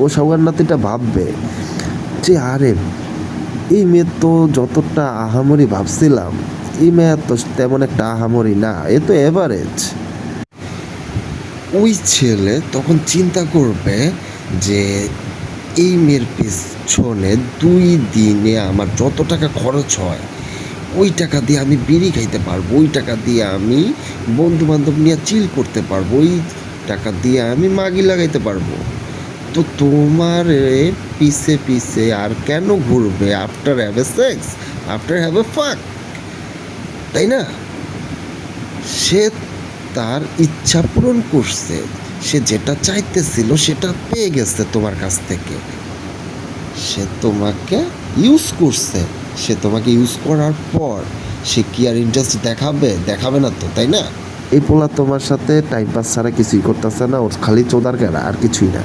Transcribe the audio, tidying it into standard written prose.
ও সাউয়ার নাতিটা ভাববে যে আরে এই মেয়ে তো যতটা আহামরি ভাবছিলাম, এই মেয়ে তো তেমন একটা আহামরি না, এ তো এভারেজ। ওই ছেলে তখন চিন্তা করবে যে এই মেয়ের পিছনে 2 দিনে আমার যত টাকা খরচ হয়, ওই টাকা দিয়ে আমি বিড়ি খাইতে পারবো, ওই টাকা দিয়ে আমি বন্ধু বান্ধব নিয়ে চিল করতে পারবো, ওই টাকা দিয়ে আমি মাগি লাগাইতে পারবো। তো তোমার পিছে পিছে আর কেন ঘুরবে? After have a sex, after have a ফাক, তাই না? সে তার ইচ্ছা পূরণ করছে, সে যেটা চাইতেছিল সেটা পেয়ে গেছে তোমার কাছ থেকে। সে তোমাকে ইউজ করছে, সে তোমাকে ইউজ করার পর সে কি আর ইন্টারেস্ট দেখাবে? দেখাবে না তো, তাই না? এই পোলা তোমার সাথে টাইম পাস ছাড়া কিছুই করতেছে না, ওর খালি চোদার কেনা আর কিছুই না।